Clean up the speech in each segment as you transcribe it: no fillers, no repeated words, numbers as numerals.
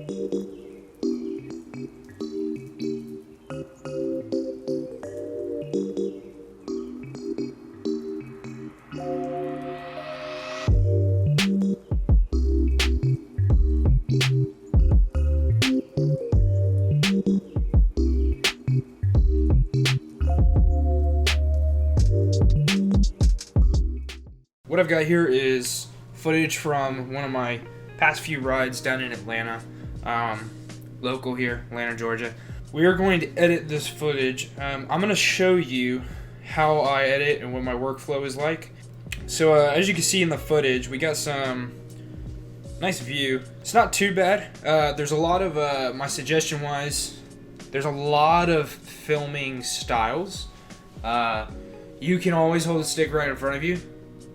What I've got here is footage from one of my past few rides down in Atlanta, local here, Atlanta, Georgia. We are going to edit this footage. I'm going to show you how I edit and what my workflow is like. So as you can see in the footage, we got some nice view. It's not too bad. There's a lot of, my suggestion wise, there's a lot of filming styles. You can always hold the stick right in front of you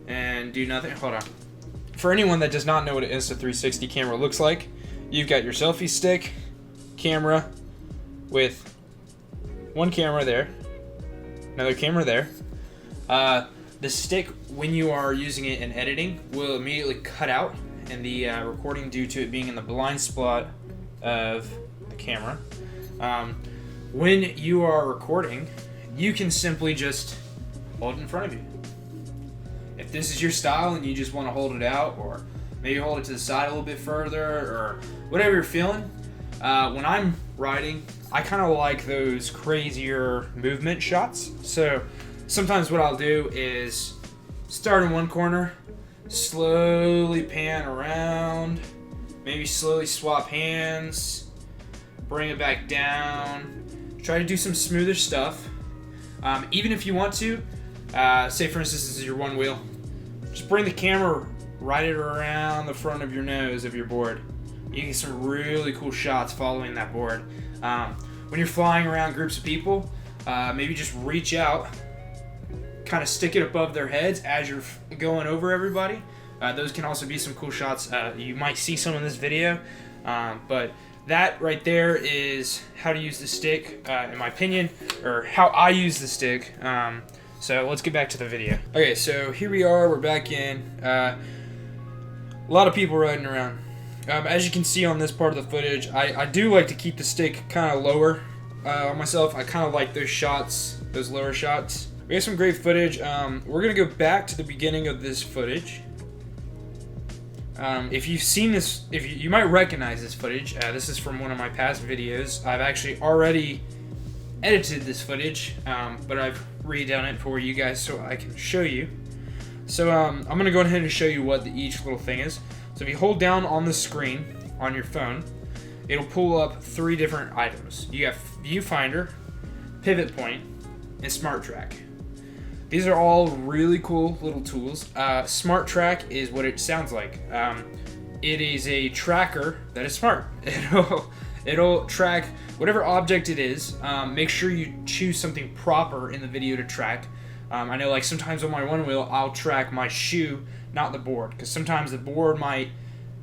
and do nothing. Hold on. For anyone that does not know what an Insta360 camera looks like, you've got your selfie stick camera with one camera there, another camera there. The stick, when you are using it in editing, will immediately cut out in the recording due to it being in the blind spot of the camera. When you are recording, you can simply just hold it in front of you. If this is your style and you just want to hold it out, or maybe hold it to the side a little bit further, or whatever you're feeling. When I'm riding, I kind of like those crazier movement shots. So sometimes what I'll do is start in one corner, slowly pan around, maybe slowly swap hands, bring it back down, try to do some smoother stuff. Even if you want to, say for instance this is your OneWheel, just bring the camera right around the front of your nose of your board. You get some really cool shots following that board. When you're flying around groups of people, maybe just reach out, kind of stick it above their heads as you're going over everybody. Those can also be some cool shots. You might see some in this video, but that right there is how to use the stick, in my opinion, or how I use the stick. So let's get back to the video. Okay, so here we are, we're back in. A lot of people riding around. As you can see on this part of the footage, I do like to keep the stick kind of lower on myself. I kind of like those shots, those lower shots. We have some great footage. We're gonna go back to the beginning of this footage. If you've seen this, you might recognize this footage. This is from one of my past videos. I've actually already edited this footage, but I've redone it for you guys so I can show you. So I'm gonna go ahead and show you what each little thing is. So if you hold down on the screen on your phone, it'll pull up 3 different items. You have viewfinder, pivot point, and smart track. These are all really cool little tools. Smart track is what it sounds like. It is a tracker that is smart. It'll track whatever object it is. Make sure you choose something proper in the video to track. I know, like, sometimes on my OneWheel, I'll track my shoe, not the board, because sometimes the board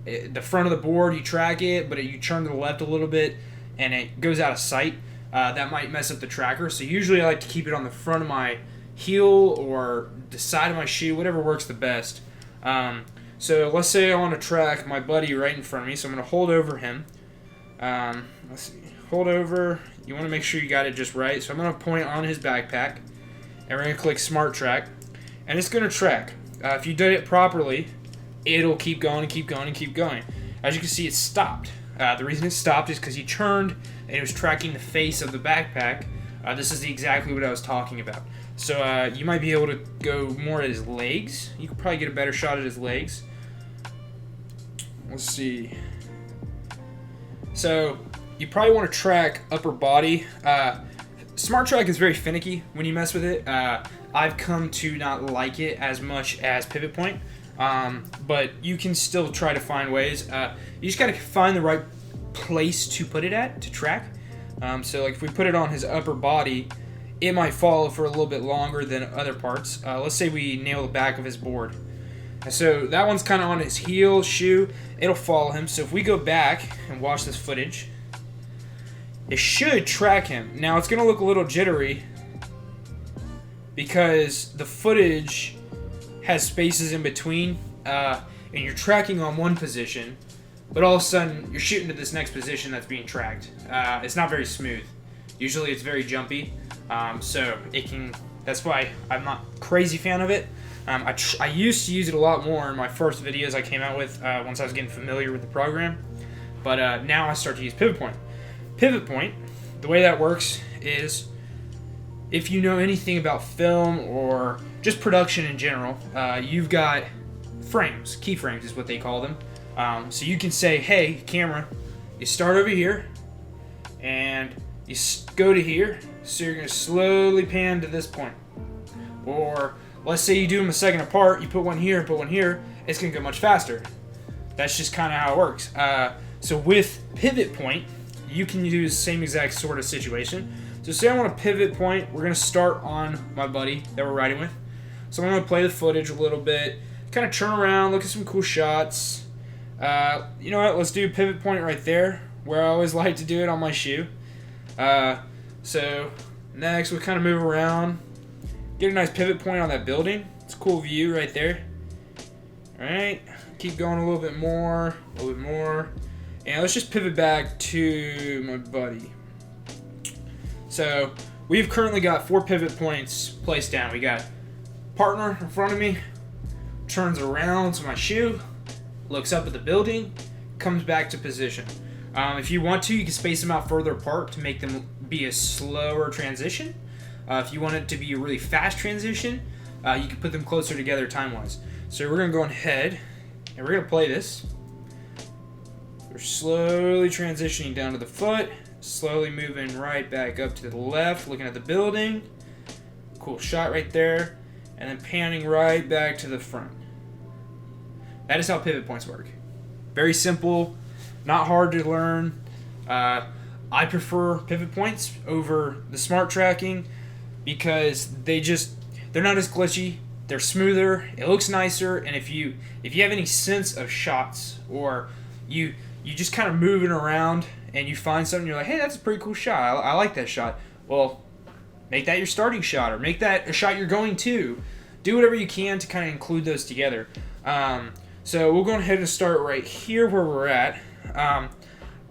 the front of the board, you track it, but you turn to the left a little bit, and it goes out of sight. That might mess up the tracker. So usually I like to keep it on the front of my heel or the side of my shoe, whatever works the best. So let's say I want to track my buddy right in front of me, so I'm going to hold over him. Let's see, hold over. You want to make sure you got it just right. So I'm going to point on his backpack, and we're going to click Smart Track, and it's going to track. If you did it properly, it'll keep going and keep going and keep going. As you can see, it stopped. The reason it stopped is because he turned and it was tracking the face of the backpack. This is exactly what I was talking about. So you might be able to go more at his legs. You could probably get a better shot at his legs. Let's see. So you probably want to track upper body. Smart Track is very finicky when you mess with it. I've come to not like it as much as Pivot Point, but you can still try to find ways. You just got to find the right place to put it at, to track. So like if we put it on his upper body, it might follow for a little bit longer than other parts. Let's say we nail the back of his board. So that one's kind of on his heel, shoe. It'll follow him. So if we go back and watch this footage, it should track him. Now it's going to look a little jittery because the footage has spaces in between, and you're tracking on one position, but all of a sudden you're shooting to this next position that's being tracked. It's not very smooth. Usually it's very jumpy, so it can. That's why I'm not a crazy fan of it. I used to use it a lot more in my first videos I came out with once I was getting familiar with the program, but now I start to use Pivot Point. Pivot Point, the way that works is, if you know anything about film or just production in general, you've got frames. Keyframes is what they call them. So you can say, hey, camera, you start over here, and you go to here, so you're going to slowly pan to this point. Or let's say you do them a second apart, you put one here, put one here, it's going to go much faster. That's just kind of how it works. So with Pivot Point, you can do the same exact sort of situation. So say I want to pivot point, we're going to start on my buddy that we're riding with. So I'm going to play the footage a little bit, kind of turn around, look at some cool shots. You know what, let's do pivot point right there, where I always like to do it on my shoe. So next we'll kind of move around, get a nice pivot point on that building. It's a cool view right there. Alright, keep going a little bit more, and let's just pivot back to my buddy. So we've currently got 4 pivot points placed down. We got partner in front of me, turns around to my shoe, looks up at the building, comes back to position. If you want to, you can space them out further apart to make them be a slower transition. If you want it to be a really fast transition, you can put them closer together time-wise. So we're going to go ahead, and we're going to play this. We're slowly transitioning down to the foot, slowly moving right back up to the left, looking at the building. Cool shot right there. And then panning right back to the front. That is how pivot points work. Very simple, not hard to learn. I prefer pivot points over the smart tracking because they're not as glitchy, they're smoother, it looks nicer, and if you have any sense of shots, or you just kind of moving around and you find something, you're like, hey, that's a pretty cool shot, I like that shot. Well, make that your starting shot, or make that a shot you're going to. Do whatever you can to kind of include those together. So we'll go ahead and start right here where we're at.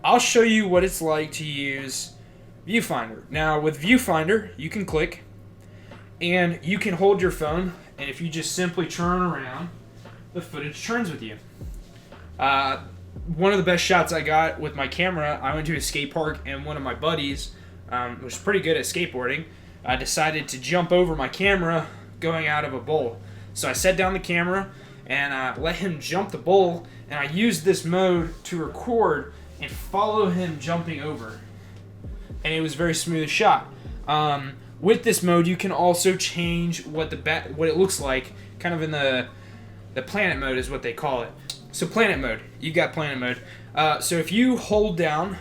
I'll show you what it's like to use Viewfinder. Now with Viewfinder, you can click and you can hold your phone, and if you just simply turn around, the footage turns with you. One of the best shots I got with my camera, I went to a skate park, and one of my buddies, was pretty good at skateboarding, decided to jump over my camera going out of a bowl. So I set down the camera and let him jump the bowl, and I used this mode to record and follow him jumping over. And it was a very smooth shot. With this mode, you can also change what it looks like, kind of in the planet mode is what they call it. So planet mode, you got planet mode. So if you hold down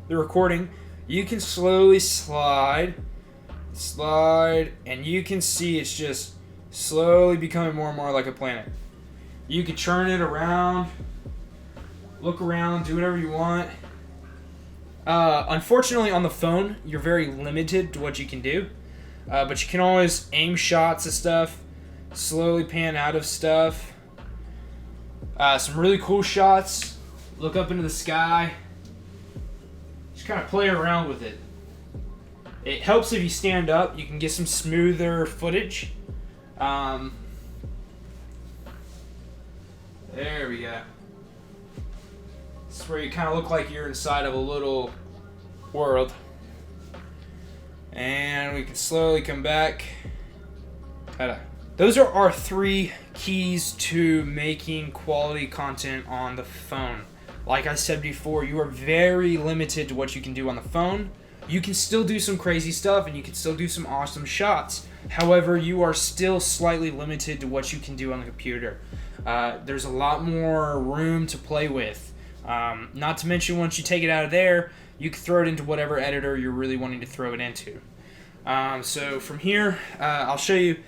the recording, you can slowly slide, and you can see it's just slowly becoming more and more like a planet. You can turn it around, look around, do whatever you want. Unfortunately, on the phone, you're very limited to what you can do. But you can always aim shots of stuff, slowly pan out of stuff. Some really cool shots. Look up into the sky. Just kind of play around with it. It helps if you stand up. You can get some smoother footage. There we go. This is where you kind of look like you're inside of a little world. And we can slowly come back. Ta-da. Those are our 3 keys to making quality content on the phone. Like I said before, you are very limited to what you can do on the phone. You can still do some crazy stuff, and you can still do some awesome shots. However, you are still slightly limited to what you can do on the computer. There's a lot more room to play with. Not to mention, once you take it out of there, you can throw it into whatever editor you're really wanting to throw it into. So from here, I'll show you,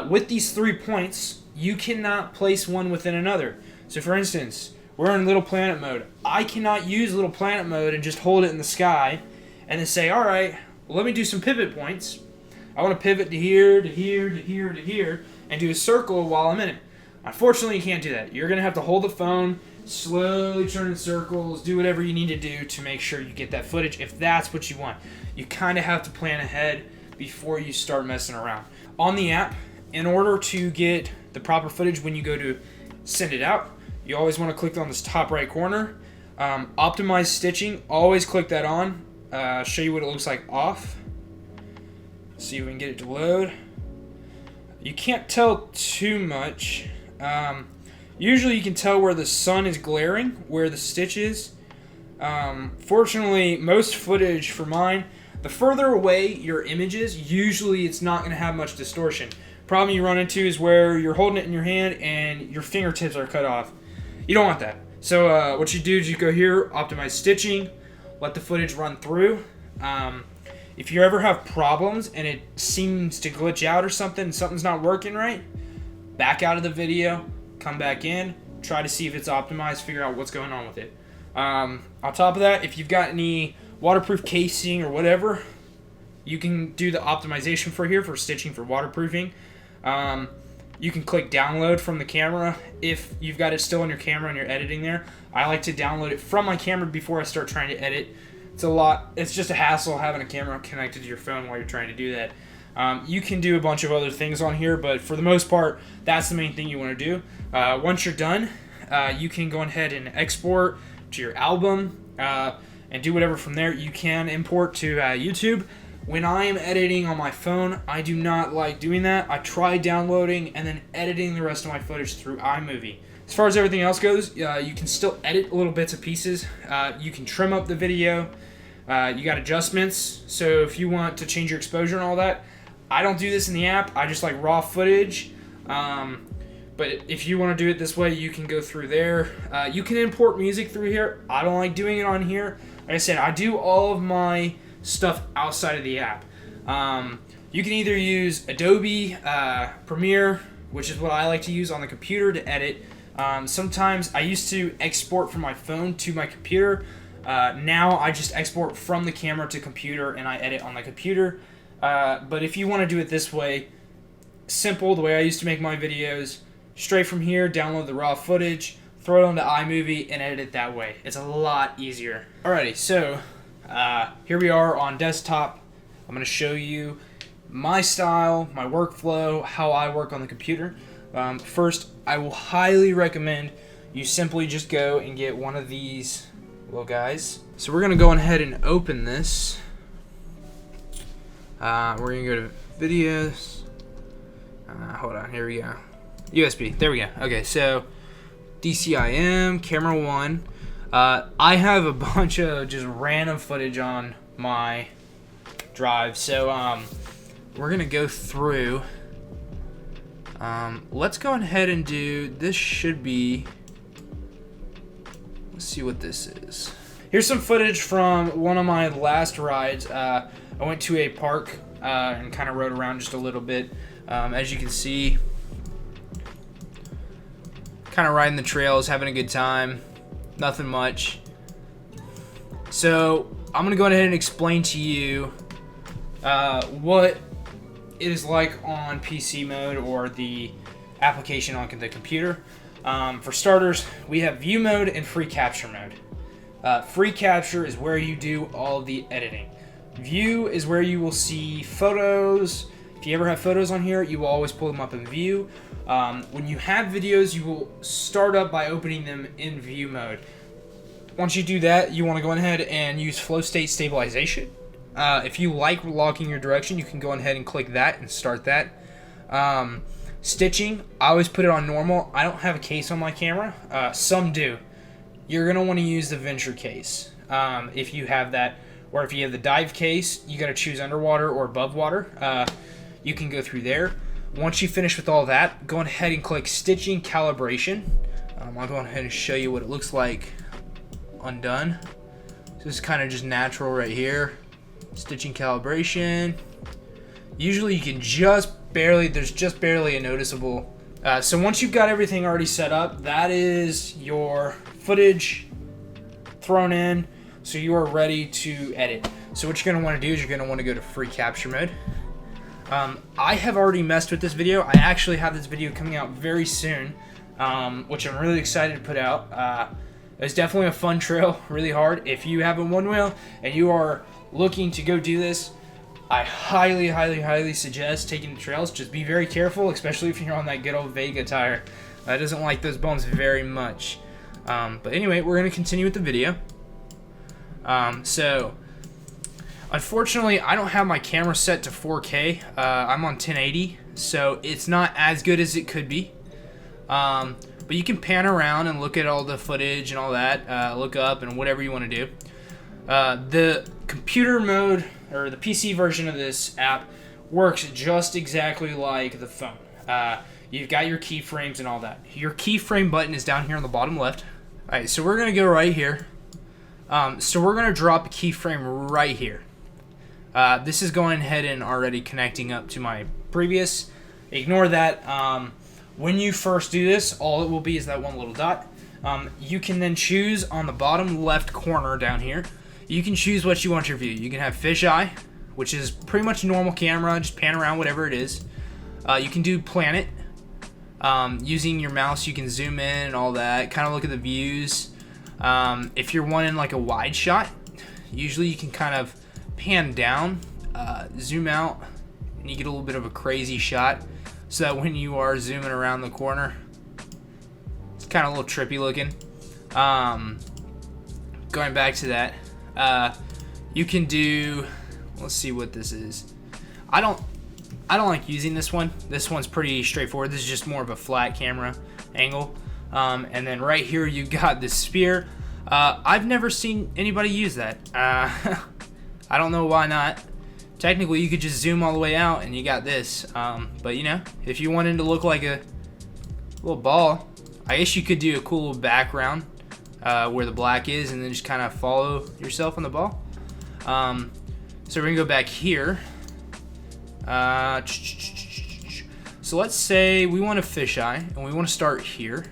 with these 3 points, you cannot place one within another. So for instance, we're in Little Planet mode. I cannot use Little Planet mode and just hold it in the sky and then say, all right, well, let me do some pivot points. I want to pivot to here, to here, to here, to here, and do a circle while I'm in it. Unfortunately, you can't do that. You're going to have to hold the phone, slowly turn in circles, do whatever you need to do to make sure you get that footage if that's what you want. You kind of have to plan ahead before you start messing around. On the app, in order to get the proper footage when you go to send it out, you always want to click on this top right corner. Optimize stitching, always click that on. Show you what it looks like off. See if we can get it to load. You can't tell too much. Usually you can tell where the sun is glaring, where the stitch is. Fortunately, most footage for mine, the further away your image is, usually it's not going to have much distortion. Problem you run into is where you're holding it in your hand and your fingertips are cut off. You don't want that. So what you do is you go here, optimize stitching, let the footage run through. If you ever have problems and it seems to glitch out or something's not working right, back out of the video, come back in, try to see if it's optimized, figure out what's going on with it. On top of that, if you've got any waterproof casing or whatever, you can do the optimization for here for stitching for waterproofing. You can click download from the camera if you've got it still on your camera and you're editing there. I like to download it from my camera before I start trying to edit. It's just a hassle having a camera connected to your phone while you're trying to do that. You can do a bunch of other things on here, but for the most part, that's the main thing you want to do. Once you're done, you can go ahead and export to your album and do whatever from there. You can import to YouTube. When I am editing on my phone, I do not like doing that. I try downloading and then editing the rest of my footage through iMovie. As far as everything else goes, you can still edit little bits and pieces. You can trim up the video. You got adjustments, so if you want to change your exposure and all that, I don't do this in the app. I just like raw footage. But if you want to do it this way, you can go through there. You can import music through here. I don't like doing it on here. Like I said, I do all of my stuff outside of the app. You can either use Adobe Premiere, which is what I like to use on the computer to edit. Sometimes I used to export from my phone to my computer. Now I just export from the camera to computer and I edit on the computer. But if you want to do it this way, simple, the way I used to make my videos, straight from here, download the raw footage, throw it onto iMovie, and edit it that way. It's a lot easier. Alrighty, so here we are on desktop. I'm going to show you my style, my workflow, how I work on the computer. First, I will highly recommend you simply just go and get one of these little guys. So we're going to go ahead and open this. We're going to go to videos. Hold on, here we go. USB, there we go. Okay, so DCIM, camera 1. I have a bunch of just random footage on my drive, so we're gonna go through. Let's go ahead and do this. Should be, let's see what this is. Here's some footage from one of my last rides. I went to a park and kind of rode around just a little bit. As you can see, kind of riding the trails, having a good time. Nothing much. So I'm gonna go ahead and explain to you what it is like on PC mode or the application on the computer. For starters, we have view mode and free capture mode. Free capture is where you do all the editing. View is where you will see photos. If you ever have photos on here, you will always pull them up in view. When you have videos, you will start up by opening them in view mode. Once you do that, you want to go ahead and use flow state stabilization. If you like locking your direction, you can go ahead and click that and start that. Stitching, I always put it on normal. I don't have a case on my camera. Some do. You're going to want to use the Venture case if you have that. Or if you have the dive case, you got to choose underwater or above water. You can go through there. Once you finish with all that, go ahead and click Stitching Calibration. I'll go ahead and show you what it looks like undone. So this is kind of just natural right here. Stitching Calibration. Usually you can there's just barely a noticeable. So once you've got everything already set up, that is your footage thrown in. So you are ready to edit. So what you're going to want to do is you're going to want to go to free capture mode. I have already messed with this video. I actually have this video coming out very soon. which I'm really excited to put out. It's definitely a fun trail, really hard. If you have a OneWheel and you are looking to go do this, I highly, highly, highly suggest taking the trails. Just be very careful, especially if you're on that good old Vega tire. That doesn't like those bones very much. But anyway, we're going to continue with the video. So, unfortunately, I don't have my camera set to 4K. I'm on 1080, so it's not as good as it could be. But you can pan around and look at all the footage and all that, look up and whatever you want to do. The computer mode, or the PC version of this app, works just exactly like the phone. You've got your keyframes and all that. Your keyframe button is down here on the bottom left. Alright, so we're going to go right here. So we're going to drop a keyframe right here. This is going ahead and already connecting up to my previous. Ignore that. When you first do this, all it will be is that one little dot. You can then choose on the bottom left corner down here. You can choose what you want your view. You can have fisheye, which is pretty much a normal camera, just pan around whatever it is. You can do planet. Using your mouse, you can zoom in and all that, kind of look at the views. If you're wanting like a wide shot, usually you can kind of pan down, zoom out, and you get a little bit of a crazy shot, so that when you are zooming around the corner, it's kind of a little trippy looking. Going back to that, you can do, let's see what this is. I don't like using this one. This one's pretty straightforward. This is just more of a flat camera angle. And then right here you got the spear. I've never seen anybody use that. I don't know why not. Technically you could just zoom all the way out and you got this. But you know, if you wanted to look like a little ball, I guess you could do a cool background where the black is, and then just kind of follow yourself on the ball. So we're gonna go back here. So let's say we want a fisheye and we want to start here.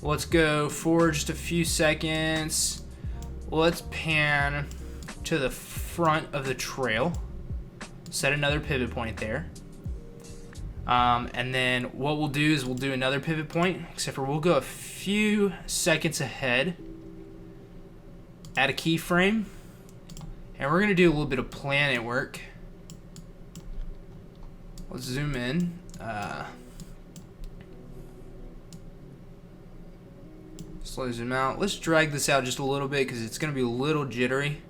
Let's go forward just a few seconds. Let's pan to the front of the trail. Set another pivot point there. And then what we'll do is we'll do another pivot point, except for we'll go a few seconds ahead. Add a keyframe. And we're going to do a little bit of planet work. Let's zoom in. Slowly zoom out. Let's drag this out just a little bit because it's going to be a little jittery.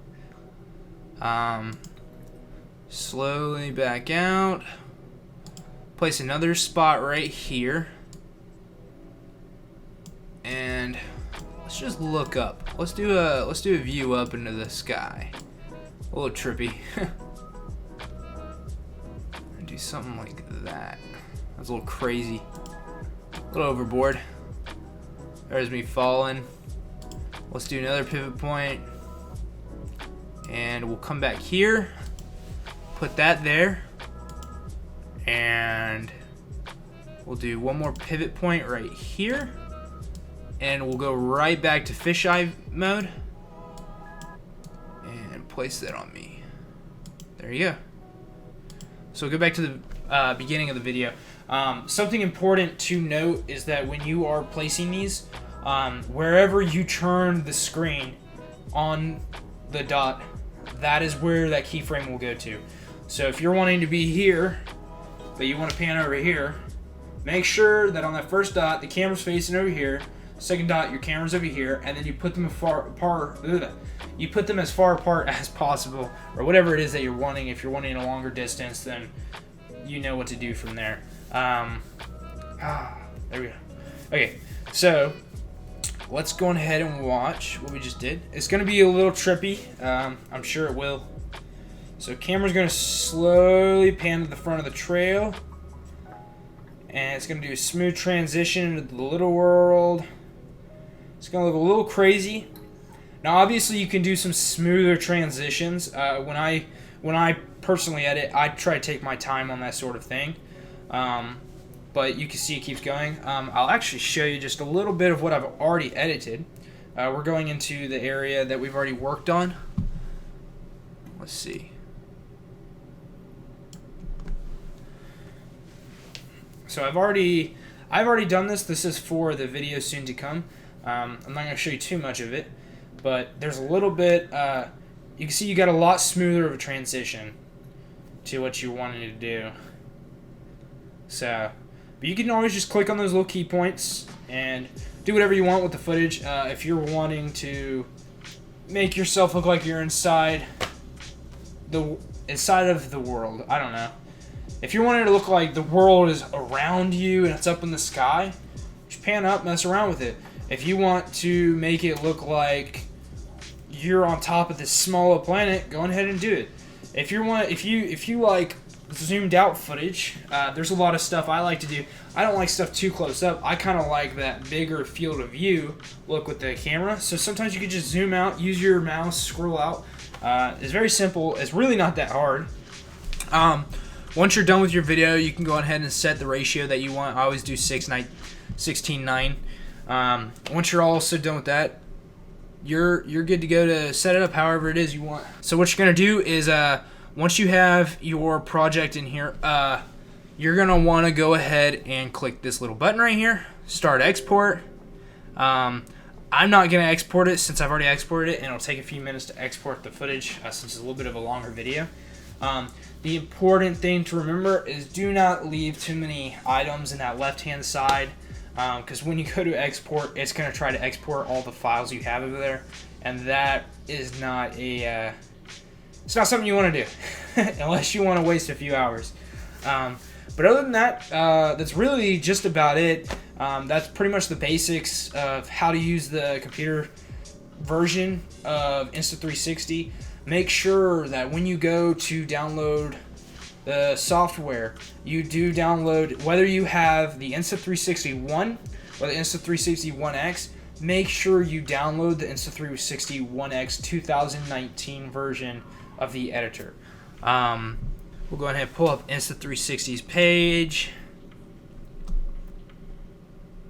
Slowly back out. Place another spot right here. And let's just look up. Let's do a view up into the sky. A little trippy. Do something like that. That's a little crazy. A little overboard. There's me falling. Let's do another pivot point. And we'll come back here. Put that there. And we'll do one more pivot point right here. And we'll go right back to fisheye mode. And place that on me. There you go. So go back to the beginning of the video. Something important to note is that when you are placing these, wherever you turn the screen on the dot, that is where that keyframe will go to. So if you're wanting to be here, but you want to pan over here, make sure that on that first dot, the camera's facing over here. Second dot, your camera's over here, and then you put them as far apart. You put them as far apart as possible, or whatever it is that you're wanting. If you're wanting a longer distance, then you know what to do from there. There we go. Okay, so let's go ahead and watch what we just did. It's going to be a little trippy. I'm sure it will. So camera's going to slowly pan to the front of the trail, and it's going to do a smooth transition into the little world. It's going to look a little crazy. Now, obviously, you can do some smoother transitions. When I personally edit, I try to take my time on that sort of thing. But you can see it keeps going. I'll actually show you just a little bit of what I've already edited. We're going into the area that we've already worked on. Let's see. So I've already I've already done this. This is for the video soon to come. I'm not going to show you too much of it, but there's a little bit, you can see you got a lot smoother of a transition to what you wanted to do. So, but you can always just click on those little key points and do whatever you want with the footage. If you're wanting to make yourself look like you're inside of the world, I don't know. If you're wanting to look like the world is around you and it's up in the sky, just pan up, mess around with it. If you want to make it look like you're on top of this smaller planet, go ahead and do it. If you like zoomed out footage, there's a lot of stuff I like to do. I don't like stuff too close up. I kind of like that bigger field of view look with the camera. So sometimes you can just zoom out, use your mouse, scroll out. It's very simple. It's really not that hard. Once you're done with your video, you can go ahead and set the ratio that you want. I always do 16:9. Once you're also done with that, you're good to go to set it up however it is you want. So what you're going to do is once you have your project in here, you're going to want to go ahead and click this little button right here, start export. I'm not going to export it since I've already exported it, and it'll take a few minutes to export the footage since it's a little bit of a longer video. The important thing to remember is do not leave too many items in that left-hand side, because when you go to export, it's going to try to export all the files you have over there, and that is not it's not something you want to do unless you want to waste a few hours. But other than that, that's really just about it. That's pretty much the basics of how to use the computer version of Insta360. Make sure that when you go to download the software, you do download, whether you have the Insta360 One or the Insta360 One X, make sure you download the Insta360 One X 2019 version of the editor. We'll go ahead and pull up Insta360's page.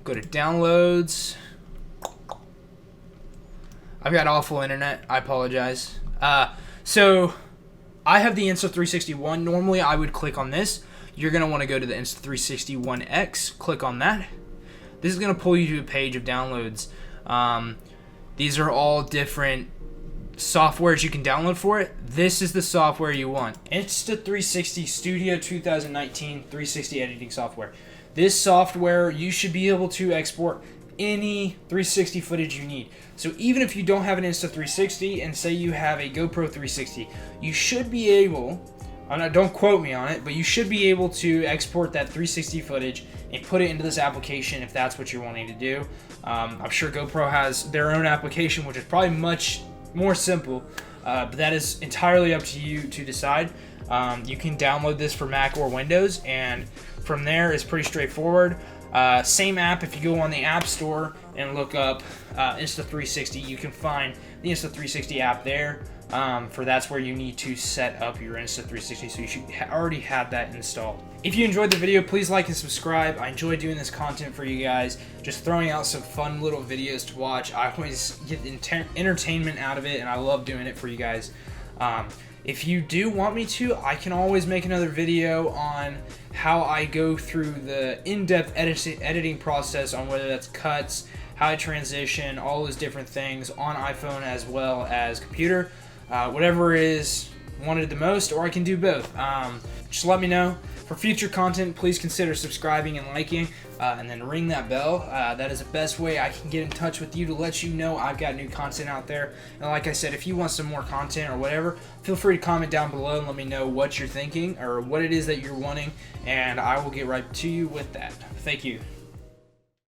Go to downloads. I've got awful internet. I apologize. So I have the Insta360 One. Normally I would click on this. You're going to want to go to the Insta360 One X. Click on that. This is going to pull you to a page of downloads. These are all different softwares you can download for it. This is the software you want. Insta360 Studio 2019 360 editing software. This software, you should be able to export any 360 footage you need. So even if you don't have an Insta360 and say you have a GoPro 360, you should be able, don't quote me on it, but you should be able to export that 360 footage and put it into this application if that's what you're wanting to do. I'm sure GoPro has their own application, which is probably much more simple, but that is entirely up to you to decide. You can download this for Mac or Windows, and from there it's pretty straightforward. Same app, if you go on the App Store and look up Insta360, you can find the Insta360 app there. For that's where you need to set up your Insta360, so you should already have that installed. If you enjoyed the video, please like and subscribe. I enjoy doing this content for you guys, just throwing out some fun little videos to watch. I always get entertainment out of it, and I love doing it for you guys. If you do want me to, I can always make another video on how I go through the in-depth editing process on whether that's cuts, how I transition, all those different things on iPhone as well as computer. Whatever is wanted the most, or I can do both. Just let me know. For future content, please consider subscribing and liking, and then ring that bell. That is the best way I can get in touch with you to let you know I've got new content out there. And like I said, if you want some more content or whatever, feel free to comment down below and let me know what you're thinking or what it is that you're wanting, and I will get right to you with that. Thank you.